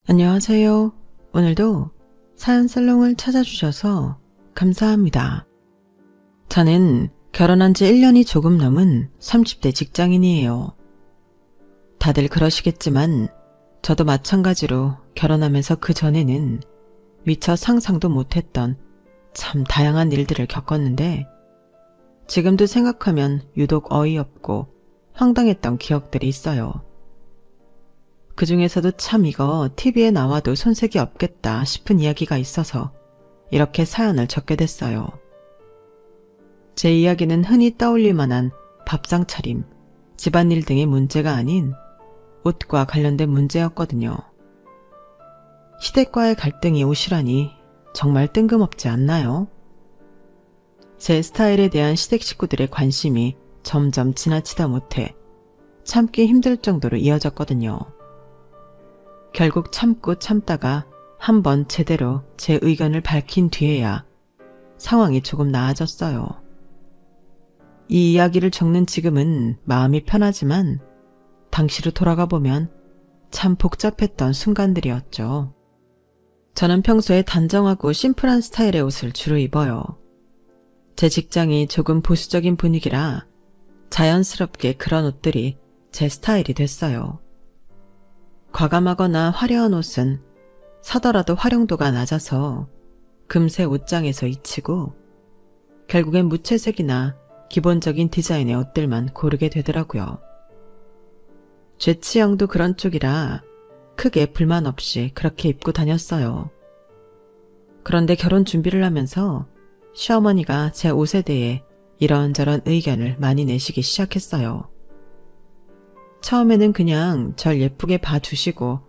안녕하세요. 오늘도 사연 살롱을 찾아주셔서 감사합니다. 저는 결혼한 지 1년이 조금 넘은 30대 직장인이에요. 다들 그러시겠지만 저도 마찬가지로 결혼하면서 그 전에는 미처 상상도 못했던 참 다양한 일들을 겪었는데 지금도 생각하면 유독 어이없고 황당했던 기억들이 있어요. 그 중에서도 참 이거 TV에 나와도 손색이 없겠다 싶은 이야기가 있어서 이렇게 사연을 적게 됐어요. 제 이야기는 흔히 떠올릴 만한 밥상 차림, 집안일 등의 문제가 아닌 옷과 관련된 문제였거든요. 시댁과의 갈등이 옷이라니 정말 뜬금없지 않나요? 제 스타일에 대한 시댁 식구들의 관심이 점점 지나치다 못해 참기 힘들 정도로 이어졌거든요. 결국 참고 참다가 한번 제대로 제 의견을 밝힌 뒤에야 상황이 조금 나아졌어요. 이 이야기를 적는 지금은 마음이 편하지만 당시로 돌아가 보면 참 복잡했던 순간들이었죠. 저는 평소에 단정하고 심플한 스타일의 옷을 주로 입어요. 제 직장이 조금 보수적인 분위기라 자연스럽게 그런 옷들이 제 스타일이 됐어요. 과감하거나 화려한 옷은 사더라도 활용도가 낮아서 금세 옷장에서 잊히고 결국엔 무채색이나 기본적인 디자인의 옷들만 고르게 되더라고요. 제 취향도 그런 쪽이라 크게 불만 없이 그렇게 입고 다녔어요. 그런데 결혼 준비를 하면서 시어머니가 제 옷에 대해 이런저런 의견을 많이 내시기 시작했어요. 처음에는 그냥 절 예쁘게 봐주시고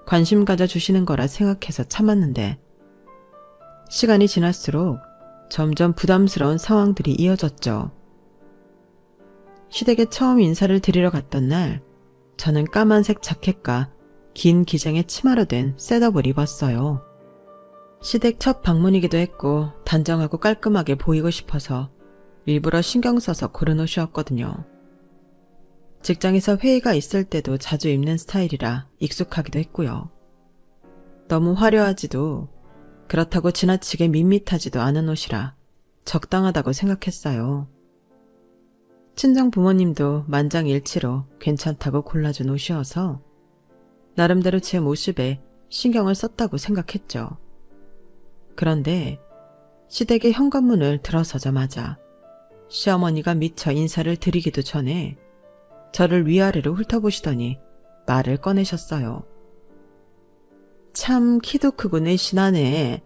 관심 가져주시는 거라 생각해서 참았는데 시간이 지날수록 점점 부담스러운 상황들이 이어졌죠. 시댁에 처음 인사를 드리러 갔던 날 저는 까만색 자켓과 긴 기장의 치마로 된 셋업을 입었어요. 시댁 첫 방문이기도 했고 단정하고 깔끔하게 보이고 싶어서 일부러 신경 써서 고른 옷이었거든요. 직장에서 회의가 있을 때도 자주 입는 스타일이라 익숙하기도 했고요. 너무 화려하지도 그렇다고 지나치게 밋밋하지도 않은 옷이라 적당하다고 생각했어요. 친정 부모님도 만장일치로 괜찮다고 골라준 옷이어서 나름대로 제 모습에 신경을 썼다고 생각했죠. 그런데 시댁의 현관문을 들어서자마자 시어머니가 미처 인사를 드리기도 전에 저를 위아래로 훑어보시더니 말을 꺼내셨어요. 참 키도 크고 내신하네.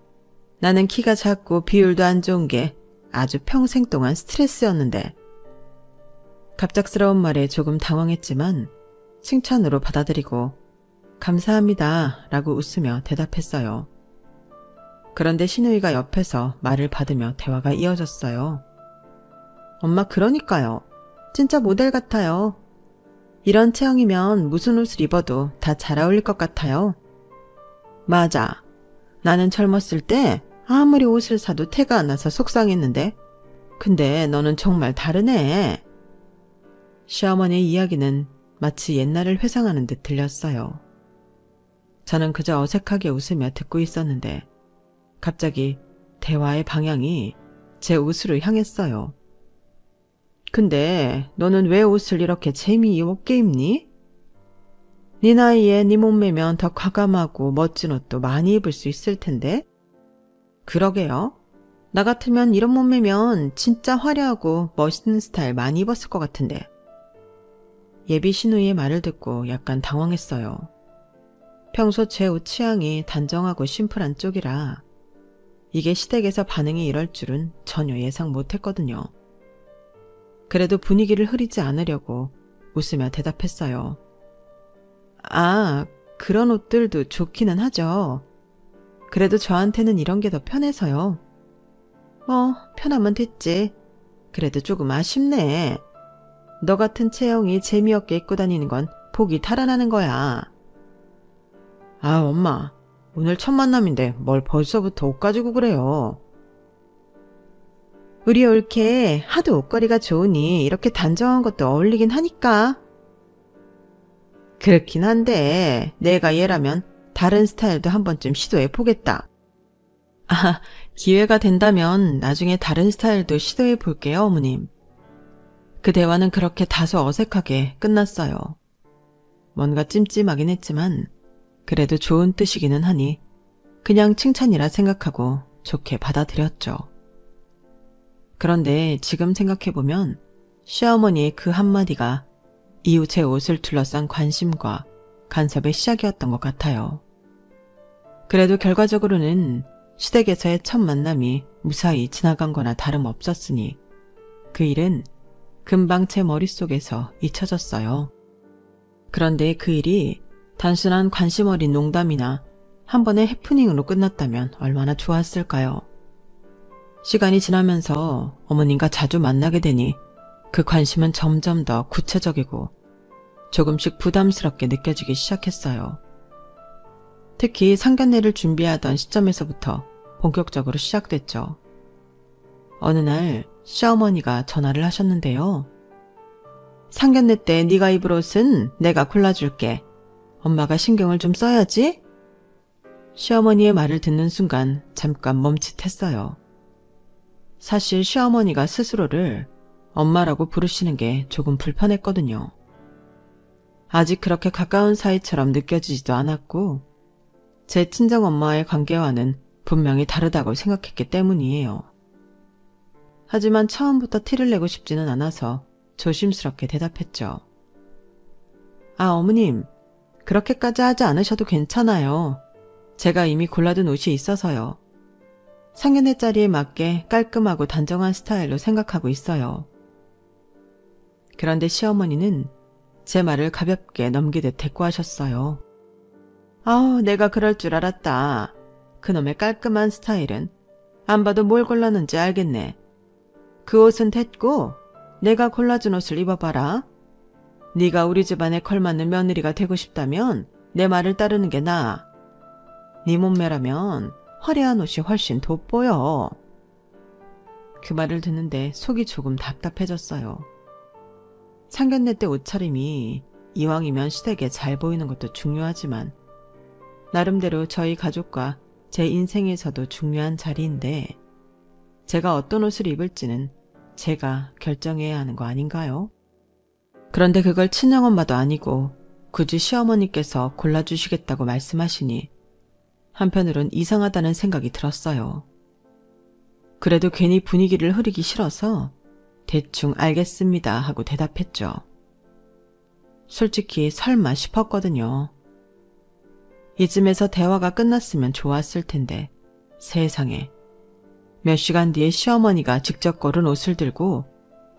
나는 키가 작고 비율도 안 좋은 게 아주 평생 동안 스트레스였는데. 갑작스러운 말에 조금 당황했지만 칭찬으로 받아들이고 감사합니다 라고 웃으며 대답했어요. 그런데 시누이가 옆에서 말을 받으며 대화가 이어졌어요. 엄마 그러니까요. 진짜 모델 같아요. 이런 체형이면 무슨 옷을 입어도 다 잘 어울릴 것 같아요. 맞아. 나는 젊었을 때 아무리 옷을 사도 태가 안 나서 속상했는데 근데 너는 정말 다르네. 시어머니의 이야기는 마치 옛날을 회상하는 듯 들렸어요. 저는 그저 어색하게 웃으며 듣고 있었는데 갑자기 대화의 방향이 제 옷으로 향했어요. 근데 너는 왜 옷을 이렇게 재미없게 입니? 네 나이에 네 몸매면 더 과감하고 멋진 옷도 많이 입을 수 있을 텐데. 그러게요. 나 같으면 이런 몸매면 진짜 화려하고 멋있는 스타일 많이 입었을 것 같은데. 예비 시누이의 말을 듣고 약간 당황했어요. 평소 제 옷 취향이 단정하고 심플한 쪽이라 이게 시댁에서 반응이 이럴 줄은 전혀 예상 못했거든요. 그래도 분위기를 흐리지 않으려고 웃으며 대답했어요. 아, 그런 옷들도 좋기는 하죠. 그래도 저한테는 이런 게 더 편해서요. 편하면 됐지. 그래도 조금 아쉽네. 너 같은 체형이 재미없게 입고 다니는 건 복이 달아나는 거야. 아, 엄마. 오늘 첫 만남인데 뭘 벌써부터 옷 가지고 그래요. 우리 올케 하도 옷걸이가 좋으니 이렇게 단정한 것도 어울리긴 하니까. 그렇긴 한데 내가 얘라면 다른 스타일도 한 번쯤 시도해 보겠다. 아, 기회가 된다면 나중에 다른 스타일도 시도해 볼게요, 어머님. 그 대화는 그렇게 다소 어색하게 끝났어요. 뭔가 찜찜하긴 했지만 그래도 좋은 뜻이기는 하니 그냥 칭찬이라 생각하고 좋게 받아들였죠. 그런데 지금 생각해보면 시어머니의 그 한마디가 이후 제 옷을 둘러싼 관심과 간섭의 시작이었던 것 같아요. 그래도 결과적으로는 시댁에서의 첫 만남이 무사히 지나간 거나 다름없었으니 그 일은 금방 제 머릿속에서 잊혀졌어요. 그런데 그 일이 단순한 관심 어린 농담이나 한 번의 해프닝으로 끝났다면 얼마나 좋았을까요? 시간이 지나면서 어머님과 자주 만나게 되니 그 관심은 점점 더 구체적이고 조금씩 부담스럽게 느껴지기 시작했어요. 특히 상견례를 준비하던 시점에서부터 본격적으로 시작됐죠. 어느 날 시어머니가 전화를 하셨는데요. 상견례 때 네가 입을 옷은 내가 골라줄게. 엄마가 신경을 좀 써야지. 시어머니의 말을 듣는 순간 잠깐 멈칫했어요. 사실 시어머니가 스스로를 엄마라고 부르시는 게 조금 불편했거든요. 아직 그렇게 가까운 사이처럼 느껴지지도 않았고 제 친정엄마와의 관계와는 분명히 다르다고 생각했기 때문이에요. 하지만 처음부터 티를 내고 싶지는 않아서 조심스럽게 대답했죠. 아, 어머님, 그렇게까지 하지 않으셔도 괜찮아요. 제가 이미 골라둔 옷이 있어서요. 상견례 자리에 맞게 깔끔하고 단정한 스타일로 생각하고 있어요. 그런데 시어머니는 제 말을 가볍게 넘기듯 대꾸하셨어요. 아우, 내가 그럴 줄 알았다. 그놈의 깔끔한 스타일은 안 봐도 뭘 골랐는지 알겠네. 그 옷은 됐고 내가 골라준 옷을 입어봐라. 네가 우리 집안에 걸맞는 며느리가 되고 싶다면 내 말을 따르는 게 나아. 네 몸매라면 화려한 옷이 훨씬 돋보여. 그 말을 듣는데 속이 조금 답답해졌어요. 상견례 때 옷차림이 이왕이면 시댁에 잘 보이는 것도 중요하지만 나름대로 저희 가족과 제 인생에서도 중요한 자리인데 제가 어떤 옷을 입을지는 제가 결정해야 하는 거 아닌가요? 그런데 그걸 친정엄마도 아니고 굳이 시어머니께서 골라주시겠다고 말씀하시니 한편으론 이상하다는 생각이 들었어요. 그래도 괜히 분위기를 흐리기 싫어서 대충 알겠습니다 하고 대답했죠. 솔직히 설마 싶었거든요. 이쯤에서 대화가 끝났으면 좋았을 텐데 세상에 몇 시간 뒤에 시어머니가 직접 고른 옷을 들고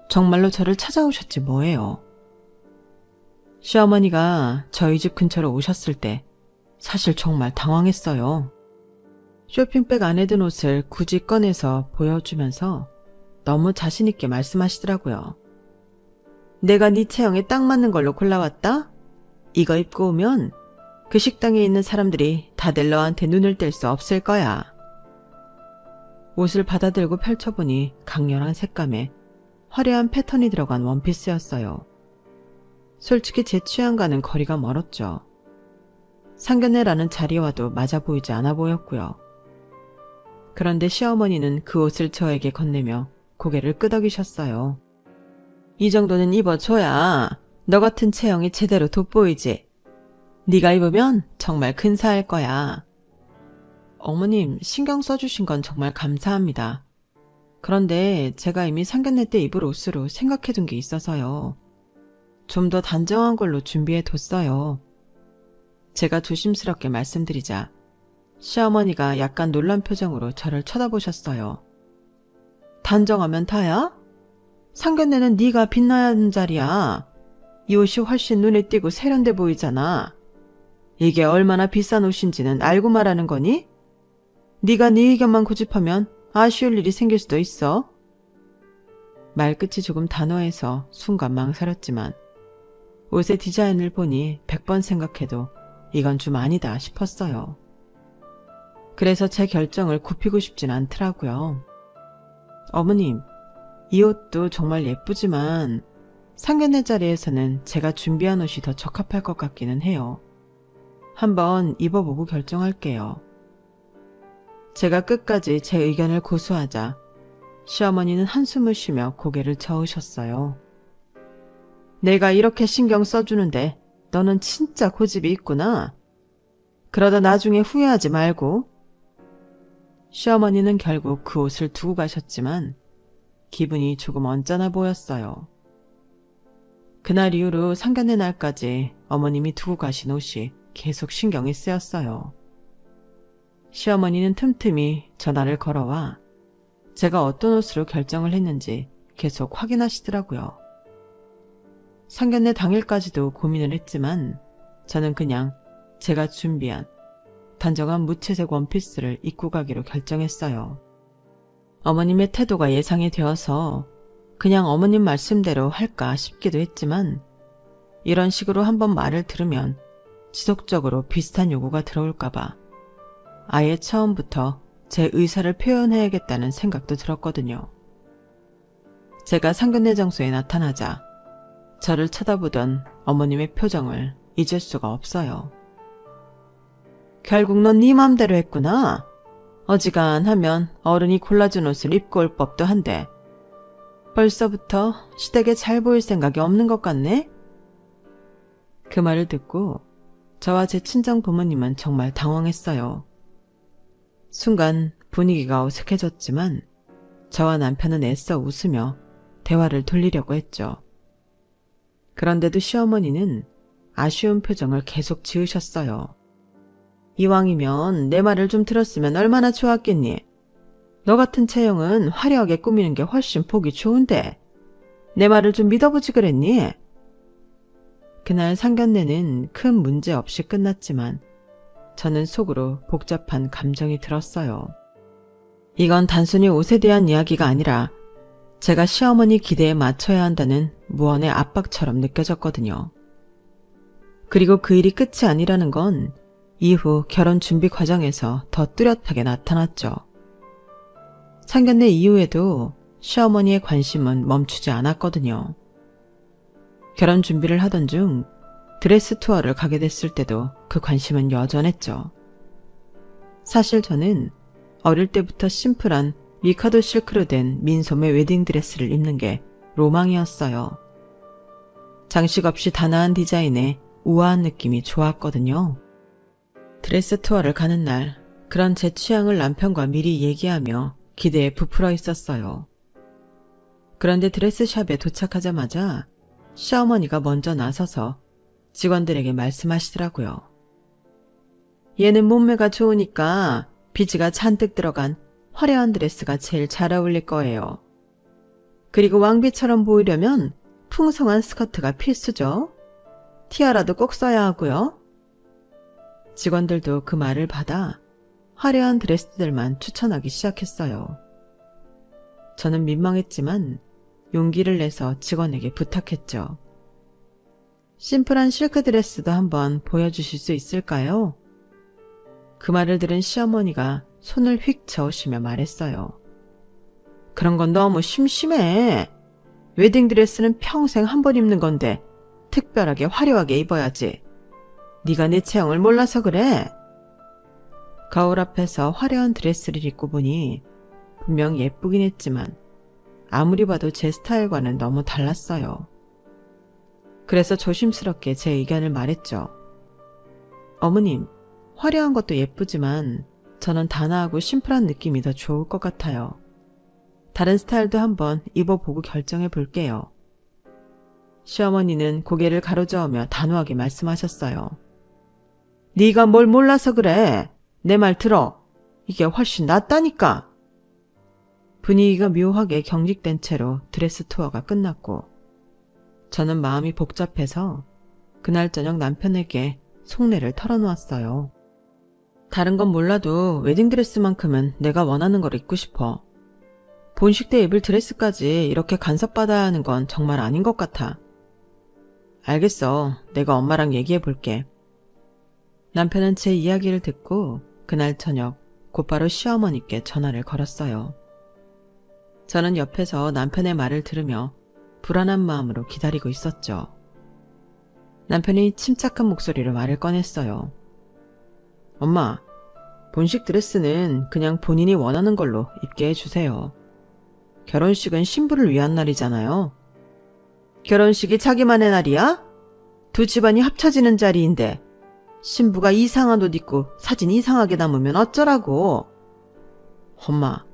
정말로 저를 찾아오셨지 뭐예요. 시어머니가 저희 집 근처로 오셨을 때 사실 정말 당황했어요. 쇼핑백 안에 든 옷을 굳이 꺼내서 보여주면서 너무 자신있게 말씀하시더라고요. 내가 네 체형에 딱 맞는 걸로 골라왔다? 이거 입고 오면 그 식당에 있는 사람들이 다들 너한테 눈을 뗄 수 없을 거야. 옷을 받아들고 펼쳐보니 강렬한 색감에 화려한 패턴이 들어간 원피스였어요. 솔직히 제 취향과는 거리가 멀었죠. 상견례라는 자리와도 맞아 보이지 않아 보였고요. 그런데 시어머니는 그 옷을 저에게 건네며 고개를 끄덕이셨어요. 이 정도는 입어줘야 너 같은 체형이 제대로 돋보이지. 네가 입으면 정말 근사할 거야. 어머님, 신경 써주신 건 정말 감사합니다. 그런데 제가 이미 상견례 때 입을 옷으로 생각해둔 게 있어서요. 좀 더 단정한 걸로 준비해뒀어요. 제가 조심스럽게 말씀드리자 시어머니가 약간 놀란 표정으로 저를 쳐다보셨어요. 단정하면 다야? 상견례는 네가 빛나야 하는 자리야. 이 옷이 훨씬 눈에 띄고 세련돼 보이잖아. 이게 얼마나 비싼 옷인지는 알고 말하는 거니? 네가 네 의견만 고집하면 아쉬울 일이 생길 수도 있어. 말끝이 조금 단호해서 순간 망설였지만 옷의 디자인을 보니 100번 생각해도 이건 좀 아니다 싶었어요. 그래서 제 결정을 굽히고 싶진 않더라고요. 어머님, 이 옷도 정말 예쁘지만 상견례 자리에서는 제가 준비한 옷이 더 적합할 것 같기는 해요. 한번 입어보고 결정할게요. 제가 끝까지 제 의견을 고수하자 시어머니는 한숨을 쉬며 고개를 저으셨어요. 내가 이렇게 신경 써주는데 너는 진짜 고집이 있구나. 그러다 나중에 후회하지 말고. 시어머니는 결국 그 옷을 두고 가셨지만 기분이 조금 언짢아 보였어요. 그날 이후로 상견례 날까지 어머님이 두고 가신 옷이 계속 신경이 쓰였어요. 시어머니는 틈틈이 전화를 걸어와 제가 어떤 옷으로 결정을 했는지 계속 확인하시더라고요. 상견례 당일까지도 고민을 했지만 저는 그냥 제가 준비한 단정한 무채색 원피스를 입고 가기로 결정했어요. 어머님의 태도가 예상이 되어서 그냥 어머님 말씀대로 할까 싶기도 했지만 이런 식으로 한번 말을 들으면 지속적으로 비슷한 요구가 들어올까봐 아예 처음부터 제 의사를 표현해야겠다는 생각도 들었거든요. 제가 상견례 장소에 나타나자 저를 쳐다보던 어머님의 표정을 잊을 수가 없어요. 결국 넌 네 맘대로 했구나. 어지간하면 어른이 골라준 옷을 입고 올 법도 한데 벌써부터 시댁에 잘 보일 생각이 없는 것 같네? 그 말을 듣고 저와 제 친정 부모님은 정말 당황했어요. 순간 분위기가 어색해졌지만 저와 남편은 애써 웃으며 대화를 돌리려고 했죠. 그런데도 시어머니는 아쉬운 표정을 계속 지으셨어요. 이왕이면 내 말을 좀 들었으면 얼마나 좋았겠니? 너 같은 체형은 화려하게 꾸미는 게 훨씬 보기 좋은데 내 말을 좀 믿어보지 그랬니? 그날 상견례는 큰 문제 없이 끝났지만 저는 속으로 복잡한 감정이 들었어요. 이건 단순히 옷에 대한 이야기가 아니라 제가 시어머니 기대에 맞춰야 한다는 무언의 압박처럼 느껴졌거든요. 그리고 그 일이 끝이 아니라는 건 이후 결혼 준비 과정에서 더 뚜렷하게 나타났죠. 상견례 이후에도 시어머니의 관심은 멈추지 않았거든요. 결혼 준비를 하던 중 드레스 투어를 가게 됐을 때도 그 관심은 여전했죠. 사실 저는 어릴 때부터 심플한 미카도 실크로 된 민소매 웨딩드레스를 입는 게 로망이었어요. 장식 없이 단아한 디자인에 우아한 느낌이 좋았거든요. 드레스 투어를 가는 날 그런 제 취향을 남편과 미리 얘기하며 기대에 부풀어 있었어요. 그런데 드레스샵에 도착하자마자 시어머니가 먼저 나서서 직원들에게 말씀하시더라고요. 얘는 몸매가 좋으니까 비즈가 잔뜩 들어간 화려한 드레스가 제일 잘 어울릴 거예요. 그리고 왕비처럼 보이려면 풍성한 스커트가 필수죠. 티아라도 꼭 써야 하고요. 직원들도 그 말을 받아 화려한 드레스들만 추천하기 시작했어요. 저는 민망했지만 용기를 내서 직원에게 부탁했죠. 심플한 실크 드레스도 한번 보여주실 수 있을까요? 그 말을 들은 시어머니가 손을 휙 저으시며 말했어요. 그런 건 너무 심심해. 웨딩드레스는 평생 한 번 입는 건데 특별하게 화려하게 입어야지. 네가 내 체형을 몰라서 그래. 거울 앞에서 화려한 드레스를 입고 보니 분명 예쁘긴 했지만 아무리 봐도 제 스타일과는 너무 달랐어요. 그래서 조심스럽게 제 의견을 말했죠. 어머님, 화려한 것도 예쁘지만 저는 단아하고 심플한 느낌이 더 좋을 것 같아요. 다른 스타일도 한번 입어보고 결정해 볼게요. 시어머니는 고개를 가로저으며 단호하게 말씀하셨어요. 네가 뭘 몰라서 그래. 내 말 들어. 이게 훨씬 낫다니까. 분위기가 묘하게 경직된 채로 드레스 투어가 끝났고 저는 마음이 복잡해서 그날 저녁 남편에게 속내를 털어놓았어요. 다른 건 몰라도 웨딩드레스만큼은 내가 원하는 걸 입고 싶어. 본식 때 입을 드레스까지 이렇게 간섭받아야 하는 건 정말 아닌 것 같아. 알겠어. 내가 엄마랑 얘기해 볼게. 남편은 제 이야기를 듣고 그날 저녁 곧바로 시어머니께 전화를 걸었어요. 저는 옆에서 남편의 말을 들으며 불안한 마음으로 기다리고 있었죠. 남편이 침착한 목소리로 말을 꺼냈어요. 엄마, 본식 드레스는 그냥 본인이 원하는 걸로 입게 해주세요. 결혼식은 신부를 위한 날이잖아요. 결혼식이 자기만의 날이야? 두 집안이 합쳐지는 자리인데 신부가 이상한 옷 입고 사진 이상하게 남으면 어쩌라고. 엄마,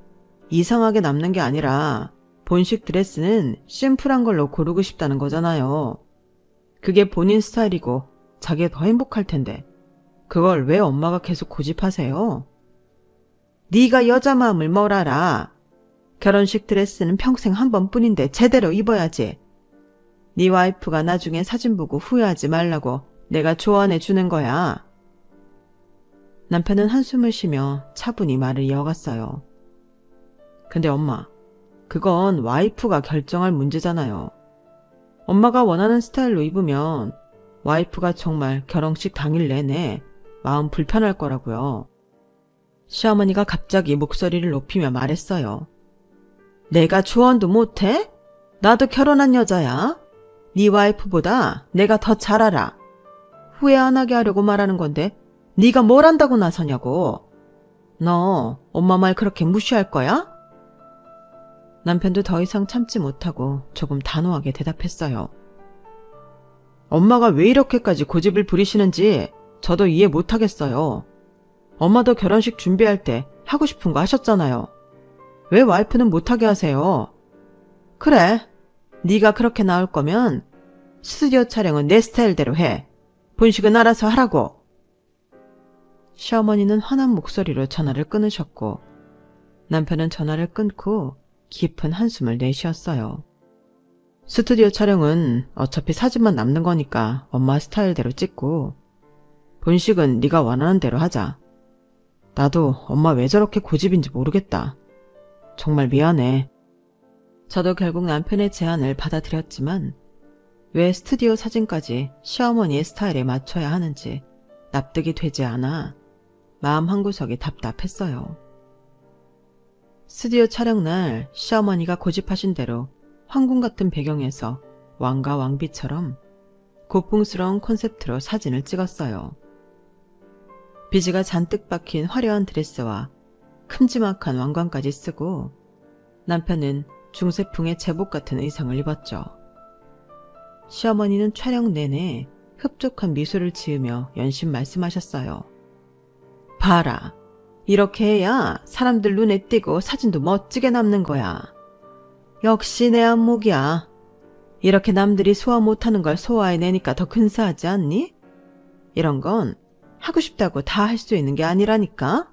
이상하게 남는 게 아니라 본식 드레스는 심플한 걸로 고르고 싶다는 거잖아요. 그게 본인 스타일이고 자기가 더 행복할 텐데 그걸 왜 엄마가 계속 고집하세요? 네가 여자 마음을 뭘 알아. 결혼식 드레스는 평생 한 번뿐인데 제대로 입어야지. 네 와이프가 나중에 사진 보고 후회하지 말라고 내가 조언해 주는 거야. 남편은 한숨을 쉬며 차분히 말을 이어갔어요. 근데 엄마, 그건 와이프가 결정할 문제잖아요. 엄마가 원하는 스타일로 입으면 와이프가 정말 결혼식 당일 내내 마음 불편할 거라고요. 시어머니가 갑자기 목소리를 높이며 말했어요. 내가 조언도 못해? 나도 결혼한 여자야. 네 와이프보다 내가 더 잘 알아. 후회 안 하게 하려고 말하는 건데 네가 뭘 안다고 나서냐고. 너 엄마 말 그렇게 무시할 거야? 남편도 더 이상 참지 못하고 조금 단호하게 대답했어요. 엄마가 왜 이렇게까지 고집을 부리시는지 저도 이해 못하겠어요. 엄마도 결혼식 준비할 때 하고 싶은 거 하셨잖아요. 왜 와이프는 못하게 하세요? 그래, 네가 그렇게 나올 거면 스튜디오 촬영은 내 스타일대로 해. 본식은 알아서 하라고. 시어머니는 화난 목소리로 전화를 끊으셨고 남편은 전화를 끊고 깊은 한숨을 내쉬었어요. 스튜디오 촬영은 어차피 사진만 남는 거니까 엄마 스타일대로 찍고 본식은 네가 원하는 대로 하자. 나도 엄마 왜 저렇게 고집인지 모르겠다. 정말 미안해. 저도 결국 남편의 제안을 받아들였지만 왜 스튜디오 사진까지 시어머니의 스타일에 맞춰야 하는지 납득이 되지 않아 마음 한구석이 답답했어요. 스튜디오 촬영날 시어머니가 고집하신 대로 황궁 같은 배경에서 왕과 왕비처럼 고풍스러운 콘셉트로 사진을 찍었어요. 비즈가 잔뜩 박힌 화려한 드레스와 큼지막한 왕관까지 쓰고 남편은 중세풍의 제복 같은 의상을 입었죠. 시어머니는 촬영 내내 흡족한 미소를 지으며 연신 말씀하셨어요. 봐라, 이렇게 해야 사람들 눈에 띄고 사진도 멋지게 남는 거야. 역시 내 안목이야. 이렇게 남들이 소화 못하는 걸 소화해내니까 더 근사하지 않니? 이런 건 하고 싶다고 다 할 수 있는 게 아니라니까.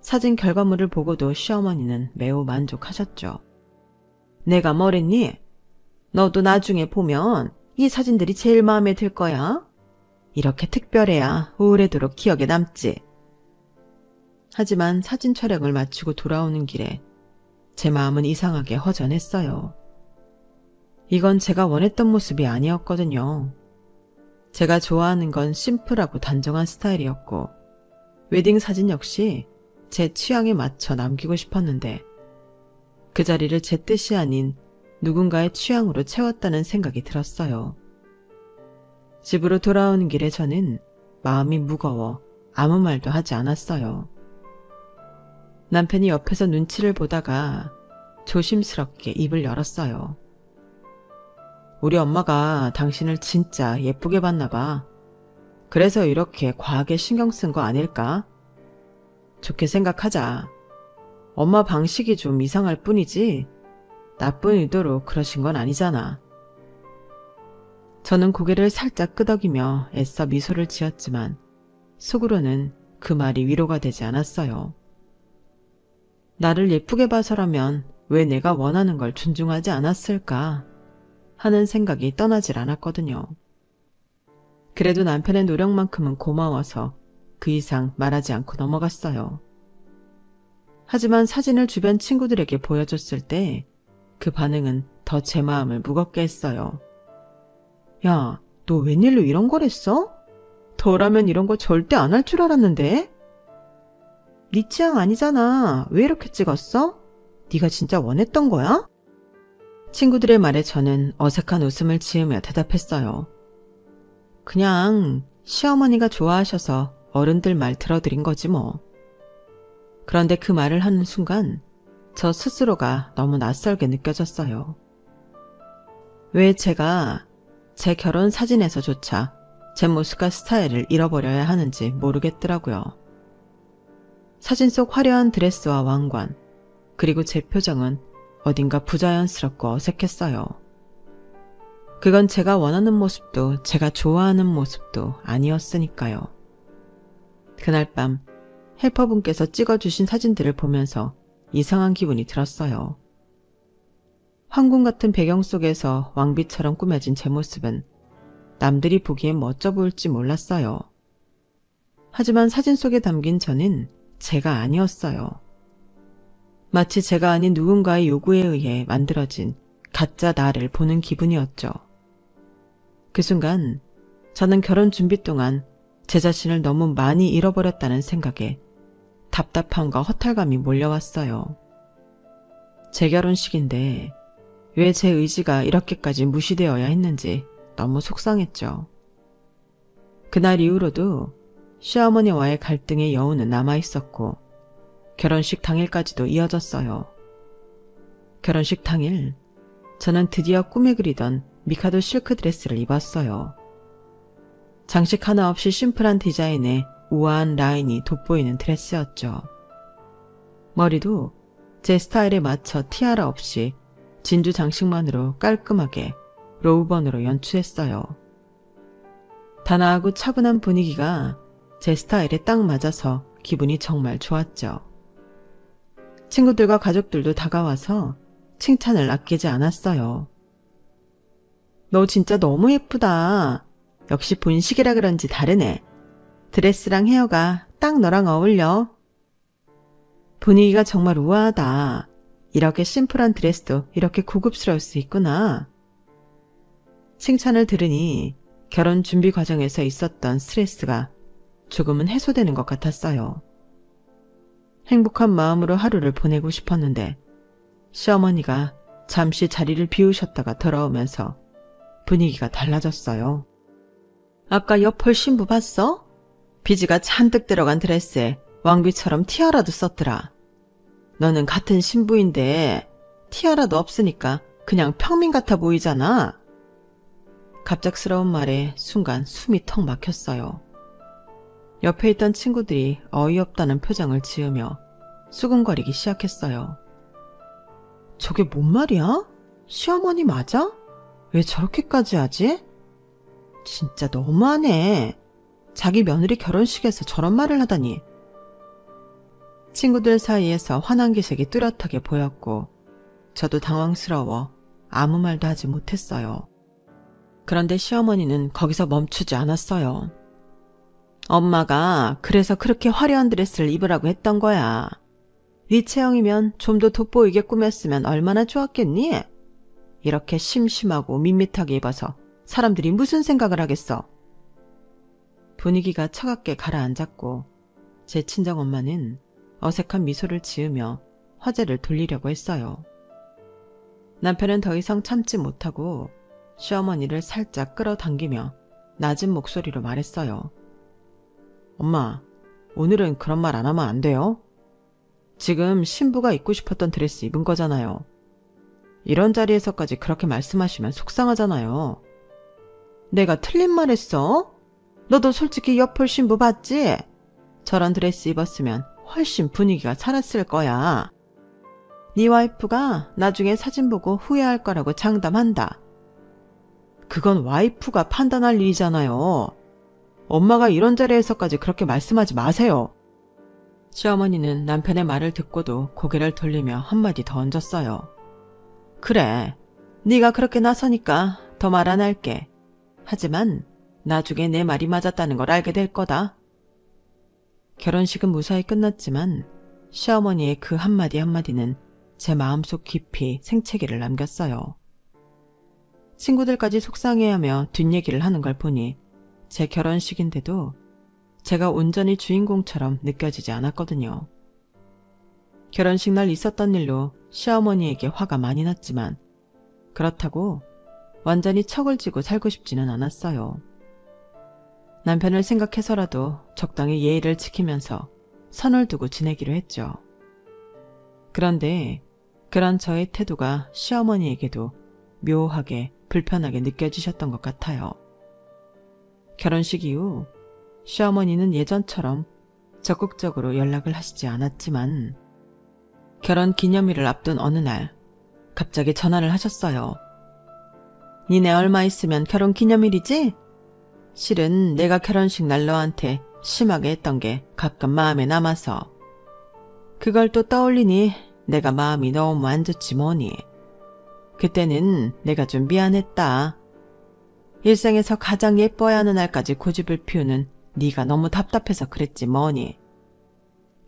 사진 결과물을 보고도 시어머니는 매우 만족하셨죠. 내가 뭐랬니? 너도 나중에 보면 이 사진들이 제일 마음에 들 거야. 이렇게 특별해야 오래도록 기억에 남지. 하지만 사진 촬영을 마치고 돌아오는 길에 제 마음은 이상하게 허전했어요. 이건 제가 원했던 모습이 아니었거든요. 제가 좋아하는 건 심플하고 단정한 스타일이었고 웨딩 사진 역시 제 취향에 맞춰 남기고 싶었는데 그 자리를 제 뜻이 아닌 누군가의 취향으로 채웠다는 생각이 들었어요. 집으로 돌아오는 길에 저는 마음이 무거워 아무 말도 하지 않았어요. 남편이 옆에서 눈치를 보다가 조심스럽게 입을 열었어요. 우리 엄마가 당신을 진짜 예쁘게 봤나 봐. 그래서 이렇게 과하게 신경 쓴 거 아닐까? 좋게 생각하자. 엄마 방식이 좀 이상할 뿐이지 나쁜 의도로 그러신 건 아니잖아. 저는 고개를 살짝 끄덕이며 애써 미소를 지었지만 속으로는 그 말이 위로가 되지 않았어요. 나를 예쁘게 봐서라면 왜 내가 원하는 걸 존중하지 않았을까 하는 생각이 떠나질 않았거든요. 그래도 남편의 노력만큼은 고마워서 그 이상 말하지 않고 넘어갔어요. 하지만 사진을 주변 친구들에게 보여줬을 때 그 반응은 더 제 마음을 무겁게 했어요. 야, 너 웬일로 이런 걸 했어? 너라면 이런 거 절대 안 할 줄 알았는데? 네 취향 아니잖아. 왜 이렇게 찍었어? 네가 진짜 원했던 거야? 친구들의 말에 저는 어색한 웃음을 지으며 대답했어요. 그냥 시어머니가 좋아하셔서 어른들 말 들어드린 거지 뭐. 그런데 그 말을 하는 순간 저 스스로가 너무 낯설게 느껴졌어요. 왜 제가 제 결혼 사진에서조차 제 모습과 스타일을 잃어버려야 하는지 모르겠더라고요. 사진 속 화려한 드레스와 왕관, 그리고 제 표정은 어딘가 부자연스럽고 어색했어요. 그건 제가 원하는 모습도 제가 좋아하는 모습도 아니었으니까요. 그날 밤 헬퍼분께서 찍어주신 사진들을 보면서 이상한 기분이 들었어요. 황궁 같은 배경 속에서 왕비처럼 꾸며진 제 모습은 남들이 보기엔 멋져 보일지 몰랐어요. 하지만 사진 속에 담긴 저는 제가 아니었어요. 마치 제가 아닌 누군가의 요구에 의해 만들어진 가짜 나를 보는 기분이었죠. 그 순간 저는 결혼 준비 동안 제 자신을 너무 많이 잃어버렸다는 생각에 답답함과 허탈감이 몰려왔어요. 제 결혼식인데 왜 제 의지가 이렇게까지 무시되어야 했는지 너무 속상했죠. 그날 이후로도 시어머니와의 갈등의 여운은 남아있었고 결혼식 당일까지도 이어졌어요. 결혼식 당일 저는 드디어 꿈에 그리던 미카도 실크 드레스를 입었어요. 장식 하나 없이 심플한 디자인에 우아한 라인이 돋보이는 드레스였죠. 머리도 제 스타일에 맞춰 티아라 없이 진주 장식만으로 깔끔하게 로우번으로 연출했어요. 단아하고 차분한 분위기가 제 스타일에 딱 맞아서 기분이 정말 좋았죠. 친구들과 가족들도 다가와서 칭찬을 아끼지 않았어요. 너 진짜 너무 예쁘다. 역시 본식이라 그런지 다르네. 드레스랑 헤어가 딱 너랑 어울려. 분위기가 정말 우아하다. 이렇게 심플한 드레스도 이렇게 고급스러울 수 있구나. 칭찬을 들으니 결혼 준비 과정에서 있었던 스트레스가 조금은 해소되는 것 같았어요. 행복한 마음으로 하루를 보내고 싶었는데 시어머니가 잠시 자리를 비우셨다가 돌아오면서 분위기가 달라졌어요. 아까 옆홀 신부 봤어? 비즈가 잔뜩 들어간 드레스에 왕비처럼 티아라도 썼더라. 너는 같은 신부인데 티아라도 없으니까 그냥 평민 같아 보이잖아. 갑작스러운 말에 순간 숨이 턱 막혔어요. 옆에 있던 친구들이 어이없다는 표정을 지으며 수근거리기 시작했어요. 저게 뭔 말이야? 시어머니 맞아? 왜 저렇게까지 하지? 진짜 너무하네. 자기 며느리 결혼식에서 저런 말을 하다니. 친구들 사이에서 화난 기색이 뚜렷하게 보였고 저도 당황스러워 아무 말도 하지 못했어요. 그런데 시어머니는 거기서 멈추지 않았어요. 엄마가 그래서 그렇게 화려한 드레스를 입으라고 했던 거야. 네 체형이면 좀 더 돋보이게 꾸몄으면 얼마나 좋았겠니? 이렇게 심심하고 밋밋하게 입어서 사람들이 무슨 생각을 하겠어? 분위기가 차갑게 가라앉았고 제 친정엄마는 어색한 미소를 지으며 화제를 돌리려고 했어요. 남편은 더 이상 참지 못하고 시어머니를 살짝 끌어당기며 낮은 목소리로 말했어요. 엄마, 오늘은 그런 말 안 하면 안 돼요? 지금 신부가 입고 싶었던 드레스 입은 거잖아요. 이런 자리에서까지 그렇게 말씀하시면 속상하잖아요. 내가 틀린 말 했어? 너도 솔직히 옆홀 신부 봤지? 저런 드레스 입었으면 훨씬 분위기가 살았을 거야. 네 와이프가 나중에 사진 보고 후회할 거라고 장담한다. 그건 와이프가 판단할 일이잖아요. 엄마가 이런 자리에서까지 그렇게 말씀하지 마세요. 시어머니는 남편의 말을 듣고도 고개를 돌리며 한마디 더 얹었어요. 그래, 네가 그렇게 나서니까 더 말 안 할게. 하지만 나중에 내 말이 맞았다는 걸 알게 될 거다. 결혼식은 무사히 끝났지만 시어머니의 그 한마디 한마디는 제 마음속 깊이 생채기를 남겼어요. 친구들까지 속상해하며 뒷얘기를 하는 걸 보니 제 결혼식인데도 제가 온전히 주인공처럼 느껴지지 않았거든요. 결혼식 날 있었던 일로 시어머니에게 화가 많이 났지만 그렇다고 완전히 척을 지고 살고 싶지는 않았어요. 남편을 생각해서라도 적당히 예의를 지키면서 선을 두고 지내기로 했죠. 그런데 그런 저의 태도가 시어머니에게도 묘하게 불편하게 느껴지셨던 것 같아요. 결혼식 이후 시어머니는 예전처럼 적극적으로 연락을 하시지 않았지만 결혼 기념일을 앞둔 어느 날 갑자기 전화를 하셨어요. 니네 얼마 있으면 결혼 기념일이지? 실은 내가 결혼식 날 너한테 심하게 했던 게 가끔 마음에 남아서 그걸 또 떠올리니 내가 마음이 너무 안 좋지 뭐니. 그때는 내가 좀 미안했다. 일생에서 가장 예뻐야 하는 날까지 고집을 피우는 네가 너무 답답해서 그랬지 뭐니.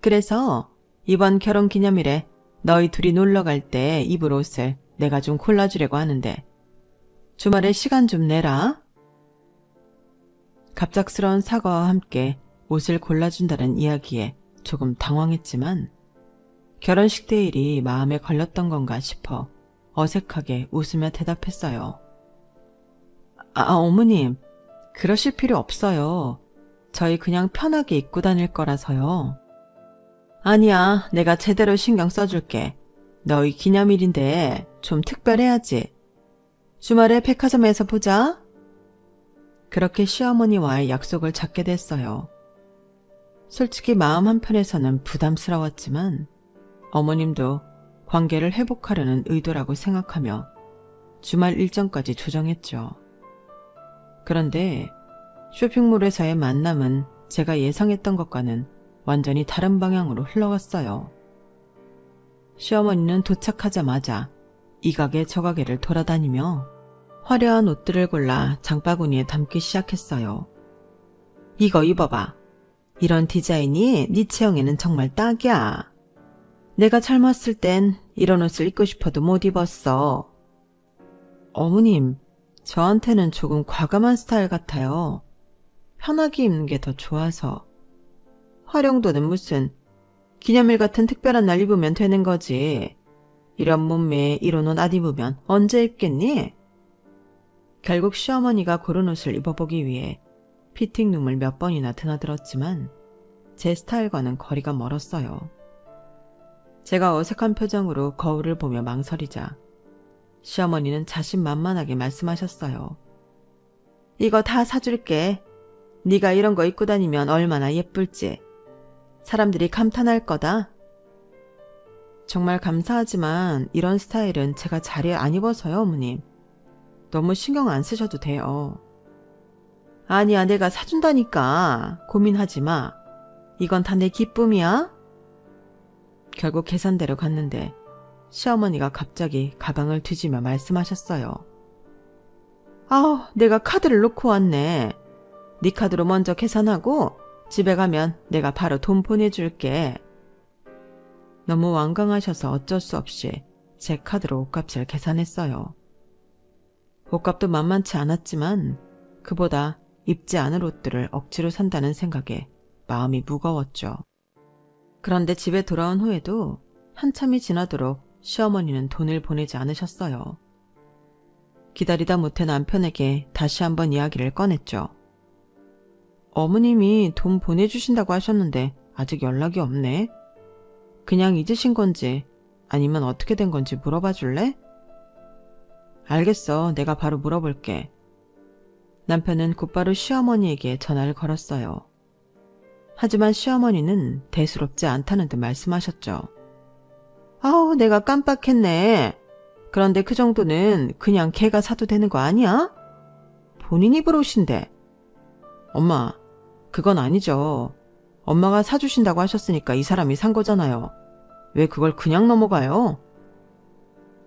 그래서 이번 결혼 기념일에 너희 둘이 놀러 갈 때 입을 옷을 내가 좀 골라주려고 하는데 주말에 시간 좀 내라. 갑작스러운 사과와 함께 옷을 골라준다는 이야기에 조금 당황했지만 결혼식 때 일이 마음에 걸렸던 건가 싶어 어색하게 웃으며 대답했어요. 어머님, 그러실 필요 없어요. 저희 그냥 편하게 입고 다닐 거라서요. 아니야, 내가 제대로 신경 써줄게. 너희 기념일인데 좀 특별해야지. 주말에 백화점에서 보자. 그렇게 시어머니와의 약속을 잡게 됐어요. 솔직히 마음 한편에서는 부담스러웠지만 어머님도 관계를 회복하려는 의도라고 생각하며 주말 일정까지 조정했죠. 그런데 쇼핑몰에서의 만남은 제가 예상했던 것과는 완전히 다른 방향으로 흘러갔어요. 시어머니는 도착하자마자 이 가게 저 가게를 돌아다니며 화려한 옷들을 골라 장바구니에 담기 시작했어요. 이거 입어봐. 이런 디자인이 네 체형에는 정말 딱이야. 내가 젊었을 땐 이런 옷을 입고 싶어도 못 입었어. 어머님, 저한테는 조금 과감한 스타일 같아요. 편하게 입는 게 더 좋아서. 활용도는 무슨 기념일 같은 특별한 날 입으면 되는 거지. 이런 몸매에 이런 옷 안 입으면 언제 입겠니? 결국 시어머니가 고른 옷을 입어보기 위해 피팅룸을 몇 번이나 드나들었지만 제 스타일과는 거리가 멀었어요. 제가 어색한 표정으로 거울을 보며 망설이자 시어머니는 자신만만하게 말씀하셨어요. 이거 다 사줄게. 네가 이런 거 입고 다니면 얼마나 예쁠지. 사람들이 감탄할 거다. 정말 감사하지만 이런 스타일은 제가 잘 안 입어서요, 어머님. 너무 신경 안 쓰셔도 돼요. 아니야, 내가 사준다니까. 고민하지 마. 이건 다 내 기쁨이야. 결국 계산대로 갔는데 시어머니가 갑자기 가방을 뒤지며 말씀하셨어요. 아우, 내가 카드를 놓고 왔네. 네 카드로 먼저 계산하고 집에 가면 내가 바로 돈 보내줄게. 너무 완강하셔서 어쩔 수 없이 제 카드로 옷값을 계산했어요. 옷값도 만만치 않았지만 그보다 입지 않을 옷들을 억지로 산다는 생각에 마음이 무거웠죠. 그런데 집에 돌아온 후에도 한참이 지나도록 시어머니는 돈을 보내지 않으셨어요. 기다리다 못해 남편에게 다시 한번 이야기를 꺼냈죠. 어머님이 돈 보내주신다고 하셨는데 아직 연락이 없네. 그냥 잊으신 건지 아니면 어떻게 된 건지 물어봐 줄래? 알겠어. 내가 바로 물어볼게. 남편은 곧바로 시어머니에게 전화를 걸었어요. 하지만 시어머니는 대수롭지 않다는 듯 말씀하셨죠. 아우, 내가 깜빡했네. 그런데 그 정도는 그냥 걔가 사도 되는 거 아니야? 본인 입으로 오신대. 엄마, 그건 아니죠. 엄마가 사주신다고 하셨으니까 이 사람이 산 거잖아요. 왜 그걸 그냥 넘어가요?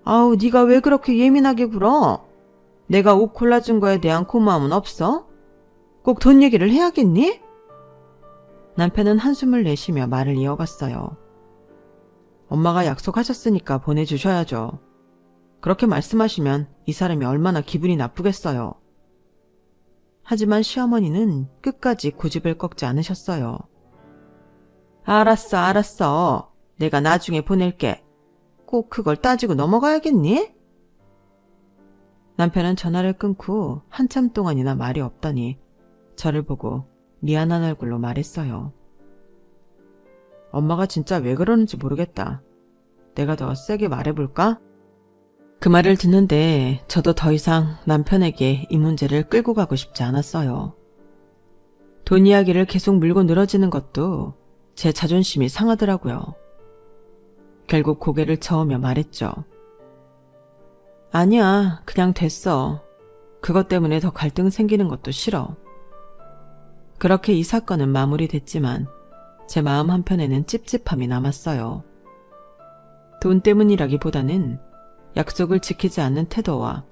아우, 네가 왜 그렇게 예민하게 굴어? 내가 옷 골라준 거에 대한 고마움은 없어? 꼭 돈 얘기를 해야겠니? 남편은 한숨을 내쉬며 말을 이어갔어요. 엄마가 약속하셨으니까 보내주셔야죠. 그렇게 말씀하시면 이 사람이 얼마나 기분이 나쁘겠어요. 하지만 시어머니는 끝까지 고집을 꺾지 않으셨어요. 알았어, 알았어. 내가 나중에 보낼게. 꼭 그걸 따지고 넘어가야겠니? 남편은 전화를 끊고 한참 동안이나 말이 없더니 저를 보고 미안한 얼굴로 말했어요. 엄마가 진짜 왜 그러는지 모르겠다. 내가 더 세게 말해볼까? 그 말을 듣는데 저도 더 이상 남편에게 이 문제를 끌고 가고 싶지 않았어요. 돈 이야기를 계속 물고 늘어지는 것도 제 자존심이 상하더라고요. 결국 고개를 저으며 말했죠. 아니야, 그냥 됐어. 그것 때문에 더 갈등 생기는 것도 싫어. 그렇게 이 사건은 마무리됐지만 제 마음 한편에는 찝찝함이 남았어요. 돈 때문이라기보다는 약속을 지키지 않는 태도와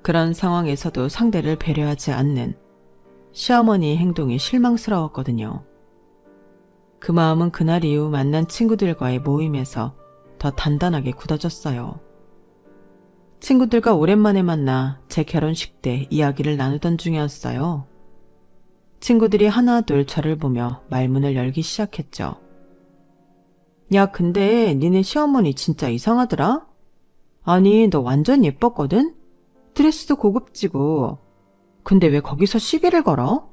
그런 상황에서도 상대를 배려하지 않는 시어머니의 행동이 실망스러웠거든요. 그 마음은 그날 이후 만난 친구들과의 모임에서 더 단단하게 굳어졌어요. 친구들과 오랜만에 만나 제 결혼식 때 이야기를 나누던 중이었어요. 친구들이 하나둘 저를 보며 말문을 열기 시작했죠. 야, 근데 니네 시어머니 진짜 이상하더라? 아니, 너 완전 예뻤거든? 드레스도 고급지고. 근데 왜 거기서 시비를 걸어?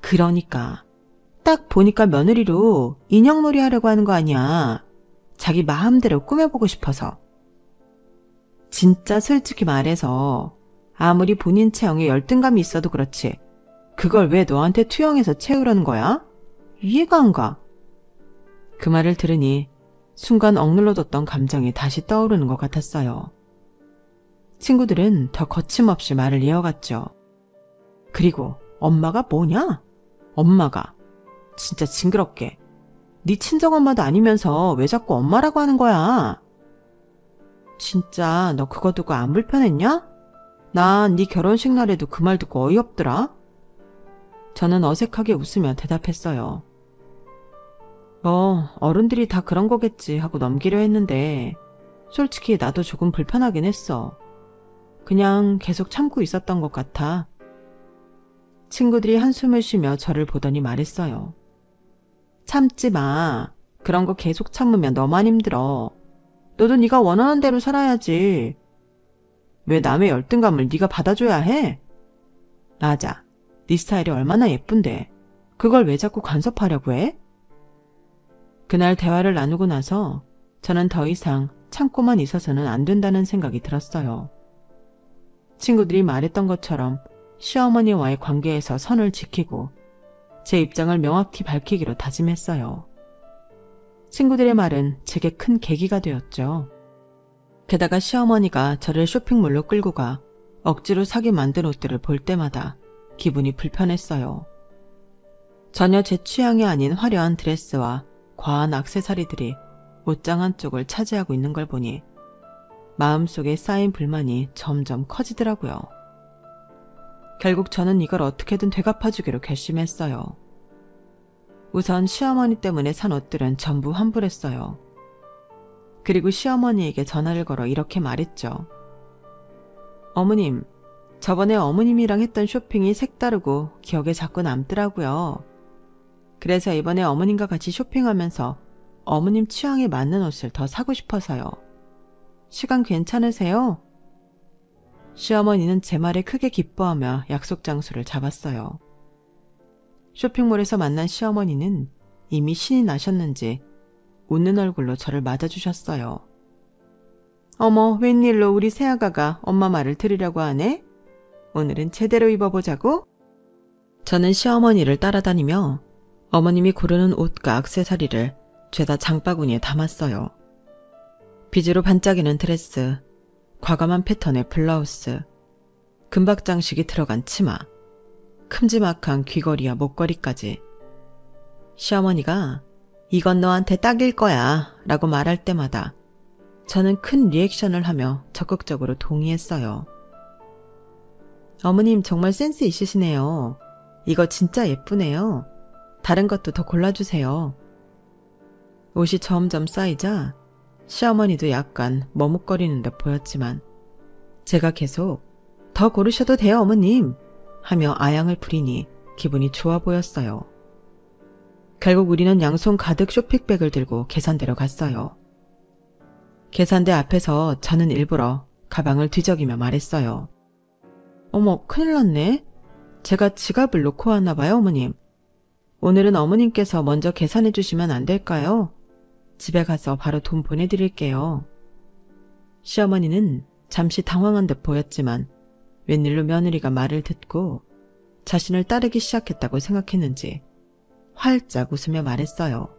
그러니까 딱 보니까 며느리로 인형놀이 하려고 하는 거 아니야. 자기 마음대로 꾸며보고 싶어서. 진짜 솔직히 말해서 아무리 본인 체형에 열등감이 있어도 그렇지 그걸 왜 너한테 투영해서 채우려는 거야? 이해가 안 가. 그 말을 들으니 순간 억눌러뒀던 감정이 다시 떠오르는 것 같았어요. 친구들은 더 거침없이 말을 이어갔죠. 그리고 엄마가 뭐냐? 엄마가 진짜 징그럽게 네 친정엄마도 아니면서 왜 자꾸 엄마라고 하는 거야? 진짜 너 그거 두고 안 불편했냐? 난 네 결혼식 날에도 그 말 듣고 어이없더라. 저는 어색하게 웃으며 대답했어요. 뭐 어른들이 다 그런 거겠지 하고 넘기려 했는데 솔직히 나도 조금 불편하긴 했어. 그냥 계속 참고 있었던 것 같아. 친구들이 한숨을 쉬며 저를 보더니 말했어요. 참지 마. 그런 거 계속 참으면 너만 힘들어. 너도 네가 원하는 대로 살아야지. 왜 남의 열등감을 네가 받아줘야 해? 맞아. 네 스타일이 얼마나 예쁜데 그걸 왜 자꾸 간섭하려고 해? 그날 대화를 나누고 나서 저는 더 이상 참고만 있어서는 안 된다는 생각이 들었어요. 친구들이 말했던 것처럼 시어머니와의 관계에서 선을 지키고 제 입장을 명확히 밝히기로 다짐했어요. 친구들의 말은 제게 큰 계기가 되었죠. 게다가 시어머니가 저를 쇼핑몰로 끌고 가 억지로 사게 만든 옷들을 볼 때마다 기분이 불편했어요. 전혀 제 취향이 아닌 화려한 드레스와 과한 액세서리들이 옷장 한쪽을 차지하고 있는 걸 보니 마음속에 쌓인 불만이 점점 커지더라고요. 결국 저는 이걸 어떻게든 되갚아주기로 결심했어요. 우선 시어머니 때문에 산 옷들은 전부 환불했어요. 그리고 시어머니에게 전화를 걸어 이렇게 말했죠. 어머님, 저번에 어머님이랑 했던 쇼핑이 색다르고 기억에 자꾸 남더라고요. 그래서 이번에 어머님과 같이 쇼핑하면서 어머님 취향에 맞는 옷을 더 사고 싶어서요. 시간 괜찮으세요? 시어머니는 제 말에 크게 기뻐하며 약속 장소를 잡았어요. 쇼핑몰에서 만난 시어머니는 이미 신이 나셨는지 웃는 얼굴로 저를 맞아주셨어요. 어머, 웬일로 우리 새아가가 엄마 말을 들으려고 하네? 오늘은 제대로 입어보자고? 저는 시어머니를 따라다니며 어머님이 고르는 옷과 액세서리를 죄다 장바구니에 담았어요. 비즈로 반짝이는 드레스, 과감한 패턴의 블라우스, 금박 장식이 들어간 치마, 큼지막한 귀걸이와 목걸이까지. 시어머니가 이건 너한테 딱일 거야 라고 말할 때마다 저는 큰 리액션을 하며 적극적으로 동의했어요. 어머님 정말 센스 있으시네요. 이거 진짜 예쁘네요. 다른 것도 더 골라주세요. 옷이 점점 쌓이자 시어머니도 약간 머뭇거리는 듯 보였지만 제가 계속 더 고르셔도 돼요 어머님 하며 아양을 부리니 기분이 좋아 보였어요. 결국 우리는 양손 가득 쇼핑백을 들고 계산대로 갔어요. 계산대 앞에서 저는 일부러 가방을 뒤적이며 말했어요. 어머, 큰일 났네. 제가 지갑을 놓고 왔나 봐요, 어머님. 오늘은 어머님께서 먼저 계산해 주시면 안 될까요? 집에 가서 바로 돈 보내드릴게요. 시어머니는 잠시 당황한 듯 보였지만 웬일로 며느리가 말을 듣고 자신을 따르기 시작했다고 생각했는지 활짝 웃으며 말했어요.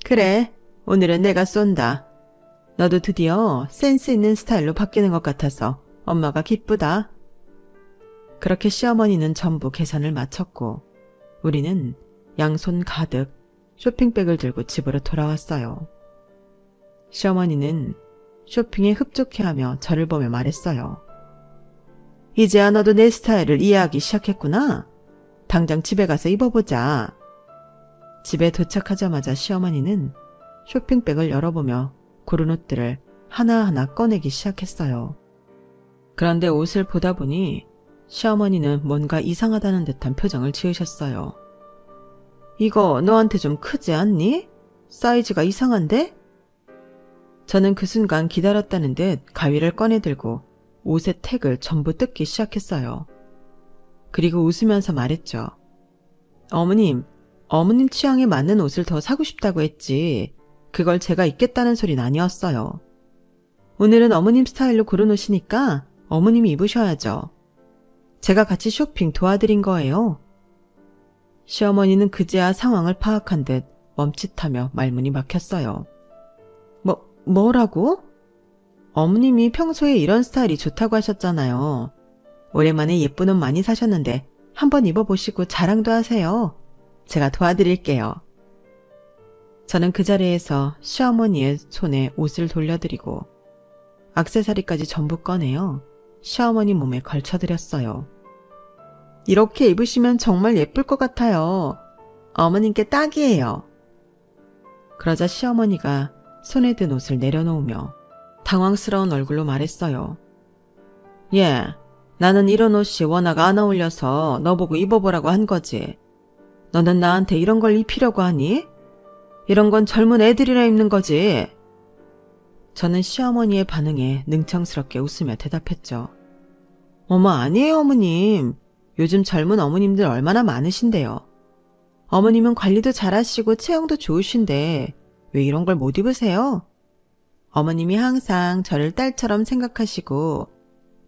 그래, 오늘은 내가 쏜다. 너도 드디어 센스 있는 스타일로 바뀌는 것 같아서 엄마가 기쁘다. 그렇게 시어머니는 전부 계산을 마쳤고 우리는 양손 가득 쇼핑백을 들고 집으로 돌아왔어요. 시어머니는 쇼핑에 흡족해하며 저를 보며 말했어요. 이제야 너도 내 스타일을 이해하기 시작했구나. 당장 집에 가서 입어보자. 집에 도착하자마자 시어머니는 쇼핑백을 열어보며 고른 옷들을 하나하나 꺼내기 시작했어요. 그런데 옷을 보다 보니 시어머니는 뭔가 이상하다는 듯한 표정을 지으셨어요. 이거 너한테 좀 크지 않니? 사이즈가 이상한데? 저는 그 순간 기다렸다는 듯 가위를 꺼내들고 옷의 택을 전부 뜯기 시작했어요. 그리고 웃으면서 말했죠. 어머님 취향에 맞는 옷을 더 사고 싶다고 했지. 그걸 제가 입겠다는 소린 아니었어요. 오늘은 어머님 스타일로 고른 옷이니까 어머님이 입으셔야죠. 제가 같이 쇼핑 도와드린 거예요. 시어머니는 그제야 상황을 파악한 듯 멈칫하며 말문이 막혔어요. 뭐라고? 어머님이 평소에 이런 스타일이 좋다고 하셨잖아요. 오랜만에 예쁜 옷 많이 사셨는데 한번 입어보시고 자랑도 하세요. 제가 도와드릴게요. 저는 그 자리에서 시어머니의 손에 옷을 돌려드리고 액세서리까지 전부 꺼내어 시어머니 몸에 걸쳐드렸어요. 이렇게 입으시면 정말 예쁠 것 같아요. 어머님께 딱이에요. 그러자 시어머니가 손에 든 옷을 내려놓으며 당황스러운 얼굴로 말했어요. 예, 나는 이런 옷이 워낙 안 어울려서 너보고 입어보라고 한 거지. 너는 나한테 이런 걸 입히려고 하니? 이런 건 젊은 애들이나 입는 거지. 저는 시어머니의 반응에 능청스럽게 웃으며 대답했죠. 어머, 아니에요, 어머님. 요즘 젊은 어머님들 얼마나 많으신데요. 어머님은 관리도 잘하시고 체형도 좋으신데 왜 이런 걸 못 입으세요? 어머님이 항상 저를 딸처럼 생각하시고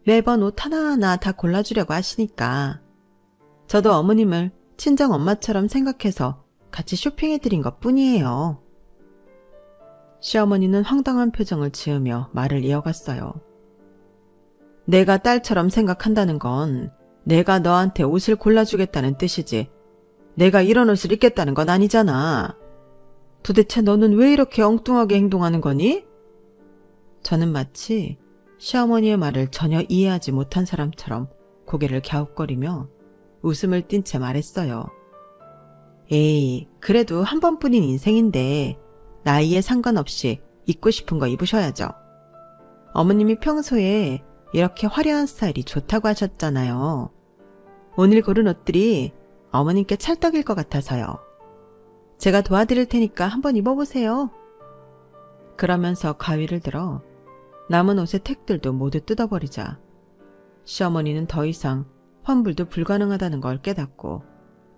매번 옷 하나하나 다 골라주려고 하시니까 저도 어머님을 친정 엄마처럼 생각해서 같이 쇼핑해드린 것 뿐이에요. 시어머니는 황당한 표정을 지으며 말을 이어갔어요. 내가 딸처럼 생각한다는 건 내가 너한테 옷을 골라주겠다는 뜻이지 내가 이런 옷을 입겠다는 건 아니잖아. 도대체 너는 왜 이렇게 엉뚱하게 행동하는 거니? 저는 마치 시어머니의 말을 전혀 이해하지 못한 사람처럼 고개를 갸웃거리며 웃음을 띤 채 말했어요. 에이, 그래도 한 번뿐인 인생인데 나이에 상관없이 입고 싶은 거 입으셔야죠. 어머님이 평소에 이렇게 화려한 스타일이 좋다고 하셨잖아요. 오늘 고른 옷들이 어머님께 찰떡일 것 같아서요. 제가 도와드릴 테니까 한번 입어보세요. 그러면서 가위를 들어 남은 옷의 택들도 모두 뜯어버리자 시어머니는 더 이상 환불도 불가능하다는 걸 깨닫고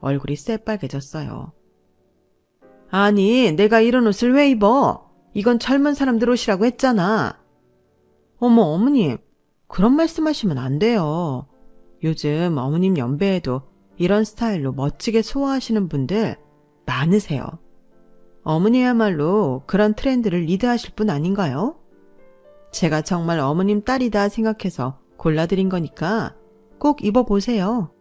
얼굴이 새빨개졌어요. 아니, 내가 이런 옷을 왜 입어? 이건 젊은 사람들 옷이라고 했잖아. 어머, 어머님, 그런 말씀하시면 안 돼요. 요즘 어머님 연배에도 이런 스타일로 멋지게 소화하시는 분들 많으세요. 어머니야말로 그런 트렌드를 리드하실 분 아닌가요? 제가 정말 어머님 딸이다 생각해서 골라드린 거니까 꼭 입어보세요.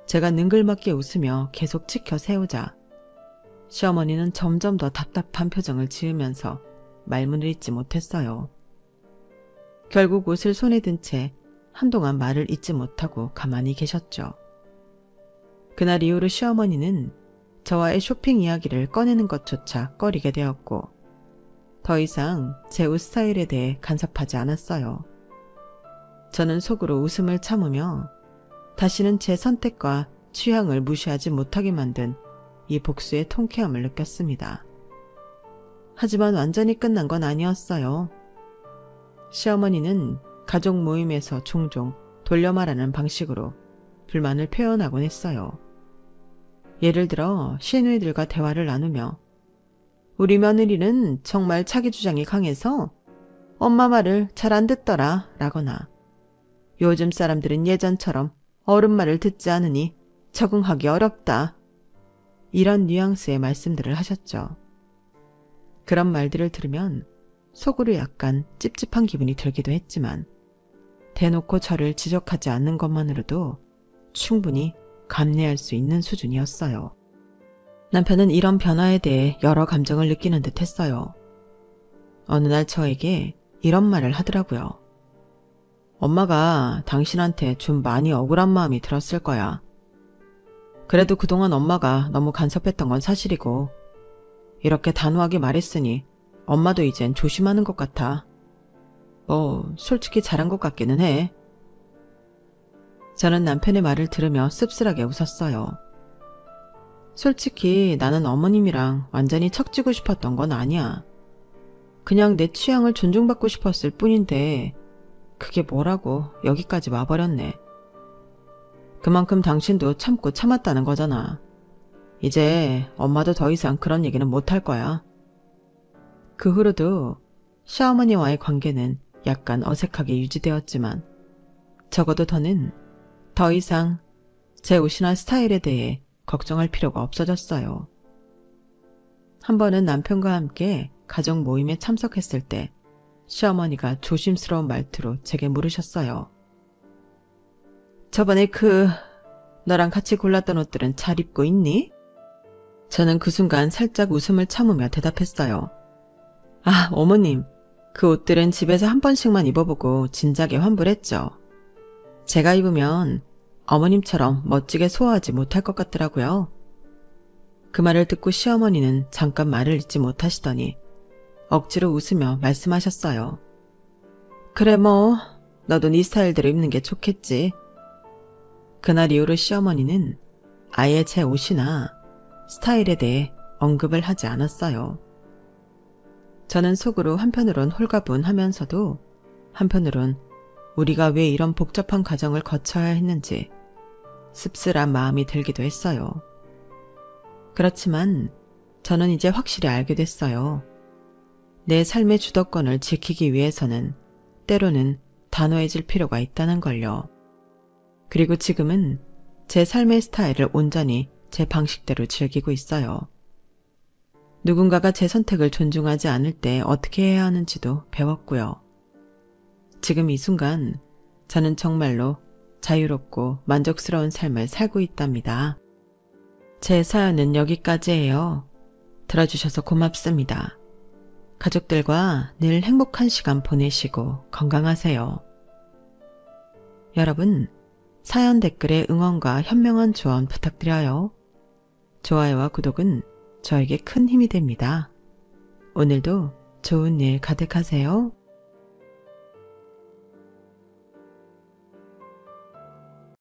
제가 능글맞게 웃으며 계속 치켜 세우자 시어머니는 점점 더 답답한 표정을 지으면서 말문을 잇지 못했어요. 결국 옷을 손에 든 채 한동안 말을 잇지 못하고 가만히 계셨죠. 그날 이후로 시어머니는 저와의 쇼핑 이야기를 꺼내는 것조차 꺼리게 되었고 더 이상 제 옷 스타일에 대해 간섭하지 않았어요. 저는 속으로 웃음을 참으며 다시는 제 선택과 취향을 무시하지 못하게 만든 이 복수의 통쾌함을 느꼈습니다. 하지만 완전히 끝난 건 아니었어요. 시어머니는 가족 모임에서 종종 돌려 말하는 방식으로 불만을 표현하곤 했어요. 예를 들어 시누이들과 대화를 나누며 우리 며느리는 정말 자기 주장이 강해서 엄마 말을 잘 안 듣더라 라거나 요즘 사람들은 예전처럼 어른 말을 듣지 않으니 적응하기 어렵다. 이런 뉘앙스의 말씀들을 하셨죠. 그런 말들을 들으면 속으로 약간 찝찝한 기분이 들기도 했지만 대놓고 저를 지적하지 않는 것만으로도 충분히 감내할 수 있는 수준이었어요. 남편은 이런 변화에 대해 여러 감정을 느끼는 듯 했어요. 어느 날 저에게 이런 말을 하더라고요. 엄마가 당신한테 좀 많이 억울한 마음이 들었을 거야. 그래도 그동안 엄마가 너무 간섭했던 건 사실이고 이렇게 단호하게 말했으니 엄마도 이젠 조심하는 것 같아. 솔직히 잘한 것 같기는 해. 저는 남편의 말을 들으며 씁쓸하게 웃었어요. 솔직히 나는 어머님이랑 완전히 척지고 싶었던 건 아니야. 그냥 내 취향을 존중받고 싶었을 뿐인데 그게 뭐라고 여기까지 와버렸네. 그만큼 당신도 참고 참았다는 거잖아. 이제 엄마도 더 이상 그런 얘기는 못할 거야. 그 후로도 시어머니와의 관계는 약간 어색하게 유지되었지만 적어도 더는 더 이상 제 옷이나 스타일에 대해 걱정할 필요가 없어졌어요. 한 번은 남편과 함께 가족 모임에 참석했을 때 시어머니가 조심스러운 말투로 제게 물으셨어요. 저번에 너랑 같이 골랐던 옷들은 잘 입고 있니? 저는 그 순간 살짝 웃음을 참으며 대답했어요. 어머님, 그 옷들은 집에서 한 번씩만 입어보고 진작에 환불했죠. 제가 입으면 어머님처럼 멋지게 소화하지 못할 것 같더라고요. 그 말을 듣고 시어머니는 잠깐 말을 잇지 못하시더니 억지로 웃으며 말씀하셨어요. 그래 너도 네 스타일대로 입는 게 좋겠지. 그날 이후로 시어머니는 아예 제 옷이나 스타일에 대해 언급을 하지 않았어요. 저는 속으로 한편으론 홀가분하면서도 한편으론 우리가 왜 이런 복잡한 과정을 거쳐야 했는지 씁쓸한 마음이 들기도 했어요. 그렇지만 저는 이제 확실히 알게 됐어요. 내 삶의 주도권을 지키기 위해서는 때로는 단호해질 필요가 있다는 걸요. 그리고 지금은 제 삶의 스타일을 온전히 제 방식대로 즐기고 있어요. 누군가가 제 선택을 존중하지 않을 때 어떻게 해야 하는지도 배웠고요. 지금 이 순간 저는 정말로 자유롭고 만족스러운 삶을 살고 있답니다. 제 사연은 여기까지예요. 들어주셔서 고맙습니다. 가족들과 늘 행복한 시간 보내시고 건강하세요. 여러분, 사연 댓글에 응원과 현명한 조언 부탁드려요. 좋아요와 구독은 저에게 큰 힘이 됩니다. 오늘도 좋은 일 가득하세요.